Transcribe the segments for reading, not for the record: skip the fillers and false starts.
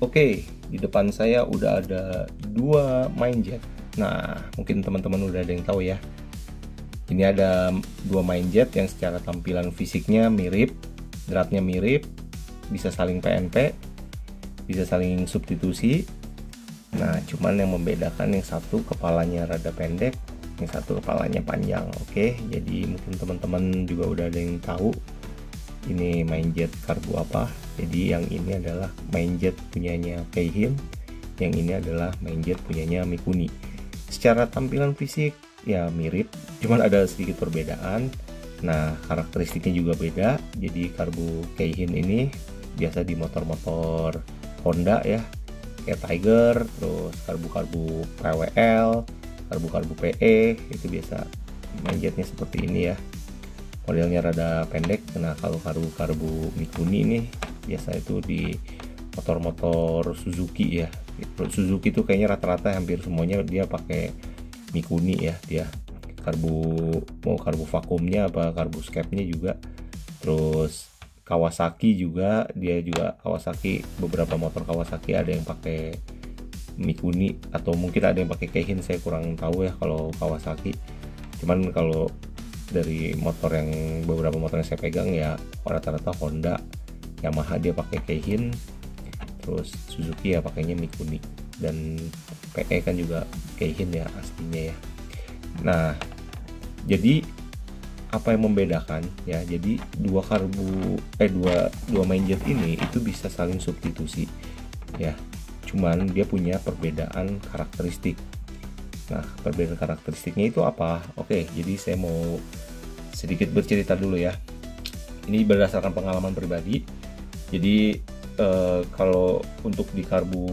Oke, di depan saya udah ada dua main jet. Nah, mungkin teman-teman udah ada yang tahu ya. Ini ada dua main jet yang secara tampilan fisiknya mirip, dratnya mirip, bisa saling PNP, bisa saling substitusi. Nah, cuman yang membedakan yang satu kepalanya rada pendek, yang satu kepalanya panjang. Oke, jadi mungkin teman-teman juga udah ada yang tahu ini main jet karbu apa. Jadi yang ini adalah main jet punyanya Keihin, yang ini adalah main jet punyanya Mikuni. Secara tampilan fisik ya mirip, cuman ada sedikit perbedaan. Nah, karakteristiknya juga beda. Jadi karbu Keihin ini biasa di motor-motor Honda ya, kayak Tiger, terus karbu-karbu PWL, karbu-karbu PE, itu biasa main jetnya seperti ini ya. Modelnya rada pendek. Nah, kalau karbu Mikuni ini biasa itu di motor-motor Suzuki ya. Suzuki itu kayaknya rata-rata hampir semuanya dia pakai Mikuni ya. Dia mau karbu vakumnya apa karbu skepnya juga. Terus Kawasaki juga, dia juga Kawasaki, beberapa motor Kawasaki ada yang pakai Mikuni atau mungkin ada yang pakai Keihin, saya kurang tahu ya kalau Kawasaki. Cuman kalau dari motor yang beberapa motor yang saya pegang ya rata-rata Honda, Yamaha dia pakai Keihin, terus Suzuki ya pakainya Mikuni, dan PE kan juga Keihin ya aslinya ya. Nah, jadi apa yang membedakan ya? Jadi dua main jet ini itu bisa saling substitusi ya. Cuman dia punya perbedaan karakteristik. Nah, perbedaan karakteristiknya itu apa? Oke, jadi saya mau sedikit bercerita dulu ya. Ini berdasarkan pengalaman pribadi. Jadi kalau untuk di karbu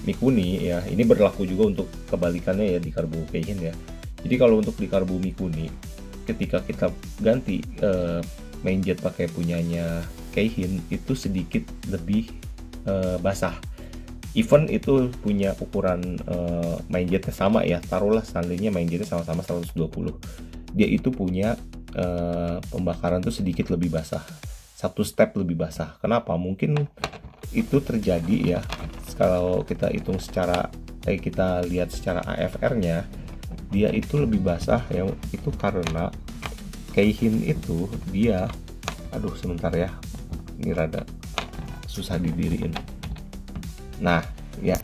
Mikuni ya, ini berlaku juga untuk kebalikannya ya di karbu Keihin ya. Jadi kalau untuk di karbu Mikuni, ketika kita ganti main jet pakai punyanya Keihin, itu sedikit lebih basah. Even itu punya ukuran main jetnya sama ya, taruhlah seandainya main jetnya sama-sama 120, dia itu punya pembakaran tuh sedikit lebih basah, satu step lebih basah. Kenapa? Mungkin itu terjadi ya kalau kita hitung secara kita lihat secara AFR-nya, dia itu lebih basah ya, itu karena Keihin itu dia, aduh sebentar ya, ini rada susah didiriin. Nah ya,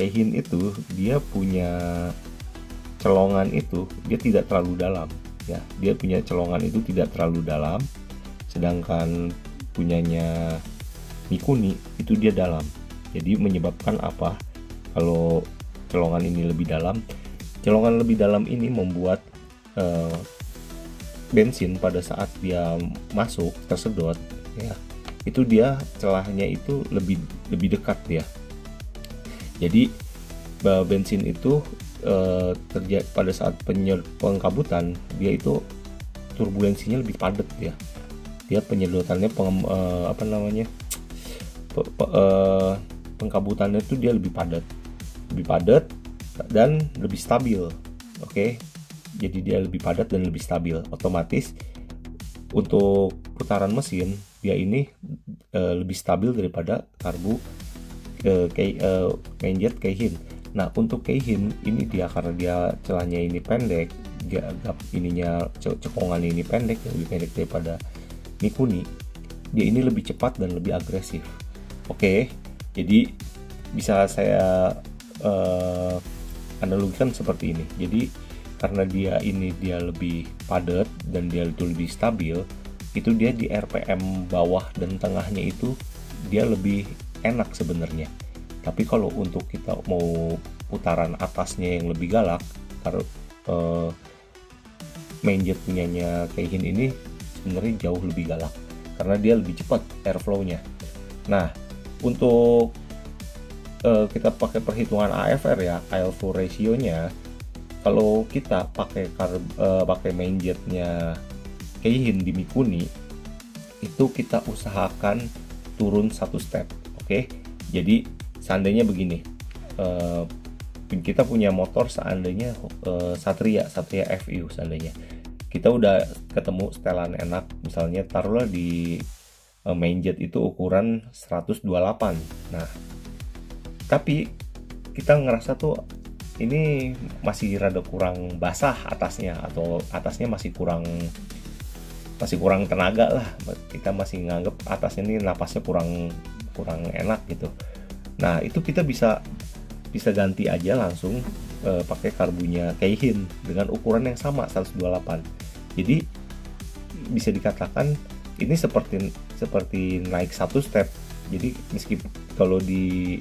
Keihin itu dia punya celongan itu dia tidak terlalu dalam ya, dia punya celongan itu tidak terlalu dalam, sedangkan punyanya Mikuni itu dia dalam. Jadi menyebabkan apa? Kalau celongan ini lebih dalam, celongan lebih dalam ini membuat bensin pada saat dia masuk tersedot ya, itu dia celahnya itu lebih dekat ya. Jadi bensin itu terjadi pada saat pengkabutan, dia itu turbulensinya lebih padat ya. Dia penyedotannya pengkabutannya itu dia lebih padat dan lebih stabil. Oke. Jadi dia lebih padat dan lebih stabil. Otomatis untuk putaran mesin dia ini lebih stabil daripada karbu main jet Keihin. Nah, untuk Keihin ini dia karena dia celahnya ini pendek, dia agak ininya cekongan ini pendek, lebih pendek daripada Mikuni, dia ini lebih cepat dan lebih agresif. Oke, jadi bisa saya analogikan seperti ini. Jadi karena dia lebih padat dan dia itu lebih stabil, itu dia di RPM bawah dan tengahnya itu dia lebih enak sebenarnya. Tapi kalau untuk kita mau putaran atasnya yang lebih galak, main jet punyanya Keihin ini sebenarnya jauh lebih galak karena dia lebih cepat airflow-nya. Nah, untuk kita pakai perhitungan AFR ya, airflow ratio-nya, kalau kita pakai main jetnya Keihin di Mikuni, itu kita usahakan turun satu step. Oke, jadi seandainya begini, kita punya motor seandainya Satria FU, seandainya kita udah ketemu setelan enak, misalnya taruhlah di main jet itu ukuran 128. Nah, tapi kita ngerasa tuh ini masih rada kurang basah atasnya, atau atasnya masih kurang tenaga lah. Kita masih nganggep atasnya ini napasnya kurang enak gitu. Nah itu kita bisa ganti aja langsung pakai karbunya Keihin dengan ukuran yang sama 128. Jadi bisa dikatakan ini seperti naik satu step. Jadi meskipun kalau di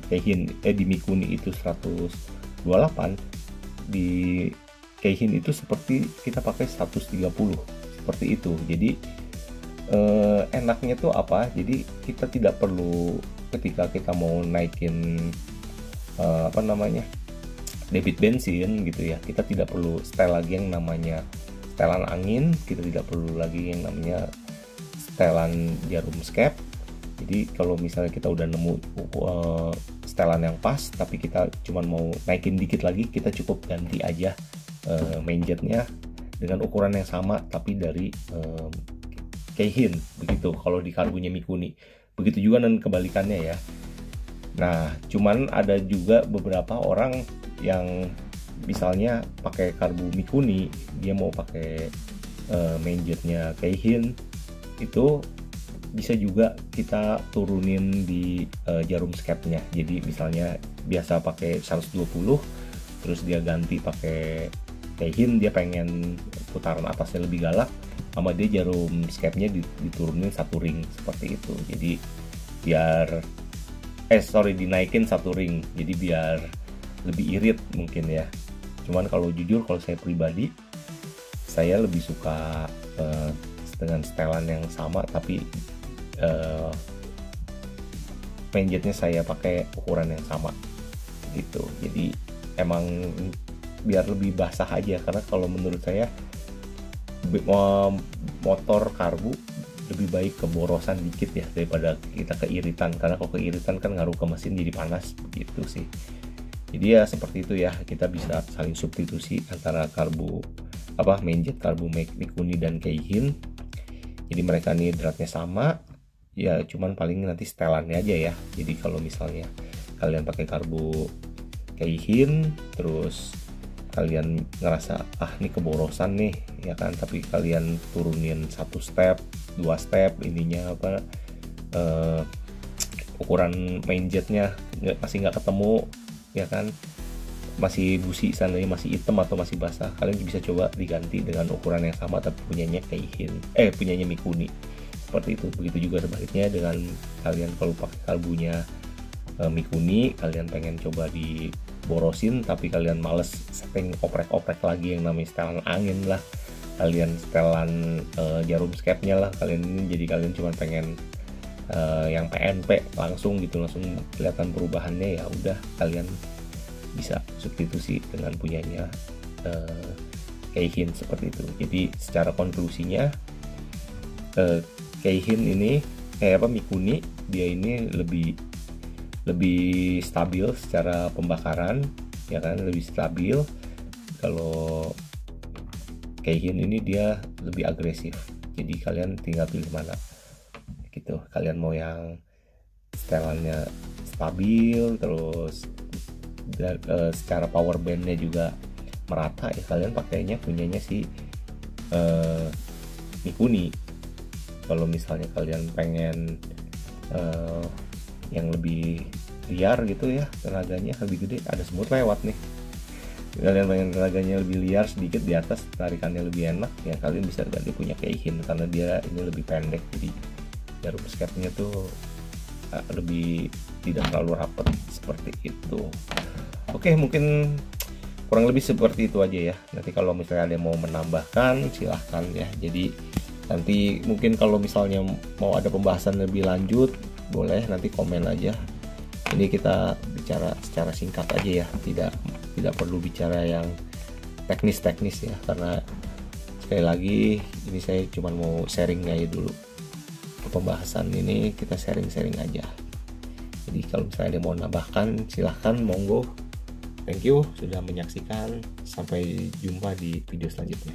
Keihin di Mikuni itu 128, di Keihin itu seperti kita pakai 130 seperti itu. Jadi enaknya tuh apa? Jadi kita tidak perlu ketika kita mau naikin debit bensin gitu ya, kita tidak perlu setel lagi yang namanya setelan angin, kita tidak perlu lagi yang namanya setelan jarum skep. Jadi kalau misalnya kita udah nemu setelan yang pas, tapi kita cuma mau naikin dikit lagi, kita cukup ganti aja main jetnya dengan ukuran yang sama tapi dari Keihin. Begitu kalau di karbunya Mikuni. Begitu juga dan kebalikannya ya. Nah, cuman ada juga beberapa orang yang misalnya pakai karbu Mikuni, dia mau pakai main jetnya Keihin, itu bisa juga kita turunin di jarum skepnya. Jadi misalnya biasa pakai 120, terus dia ganti pakai Keihin, dia pengen putaran atasnya lebih galak, sama dia jarum skepnya diturunin satu ring seperti itu. Jadi biar dinaikin satu ring, jadi biar lebih irit mungkin ya. Cuman kalau jujur, kalau saya pribadi, saya lebih suka dengan setelan yang sama, tapi main jetnya saya pakai ukuran yang sama gitu. Jadi emang biar lebih basah aja, karena kalau menurut saya motor karbu lebih baik keborosan dikit ya daripada kita keiritan, karena kalau keiritan kan ngaruh ke mesin jadi panas begitu sih. Jadi ya seperti itu ya, kita bisa saling substitusi antara main jet karbu Mikuni dan Keihin. Jadi mereka nih dratnya sama ya, cuman paling nanti setelannya aja ya. Jadi kalau misalnya kalian pakai karbu Keihin, terus kalian ngerasa ini keborosan nih ya kan, tapi kalian turunin satu step, dua step ininya ukuran main jetnya masih nggak ketemu ya kan, masih busi sananya, masih hitam atau masih basah, kalian bisa coba diganti dengan ukuran yang sama tapi punyanya punyanya Mikuni seperti itu. Begitu juga sebaliknya dengan kalian kalau pakai karbunya Mikuni, kalian pengen coba diborosin tapi kalian males setting oprek-oprek lagi yang namanya setelan angin lah, kalian setelan jarum skepnya lah, kalian cuma pengen yang PNP langsung kelihatan perubahannya, ya udah kalian bisa substitusi dengan punyanya Keihin seperti itu. Jadi secara konklusinya Keihin ini Mikuni dia ini lebih stabil secara pembakaran ya kan, lebih stabil. Kalau Keihin ini dia lebih agresif, jadi kalian tinggal pilih mana gitu. Kalian mau yang setelannya stabil terus secara power bandnya juga merata ya, kalian pakainya punyanya si Mikuni. Kalau misalnya kalian pengen yang lebih liar gitu ya, tenaganya lebih gede, ada semut lewat nih, kalian pengen tenaganya lebih liar sedikit di atas, tarikannya lebih enak ya, kalian bisa ganti punya Keihin karena dia ini lebih pendek, jadi jarum skepnya tuh lebih tidak terlalu rapat seperti itu. Oke, mungkin kurang lebih seperti itu aja ya. Nanti kalau misalnya ada yang mau menambahkan silahkan ya. Jadi nanti mungkin kalau misalnya mau ada pembahasan lebih lanjut, boleh nanti komen aja. Ini kita bicara secara singkat aja ya, tidak perlu bicara yang teknis ya, karena sekali lagi ini saya cuma mau sharing aja dulu. Pembahasan ini kita sharing aja. Jadi kalau misalnya ada yang mau nambahkan silahkan, monggo. Thank you sudah menyaksikan, sampai jumpa di video selanjutnya.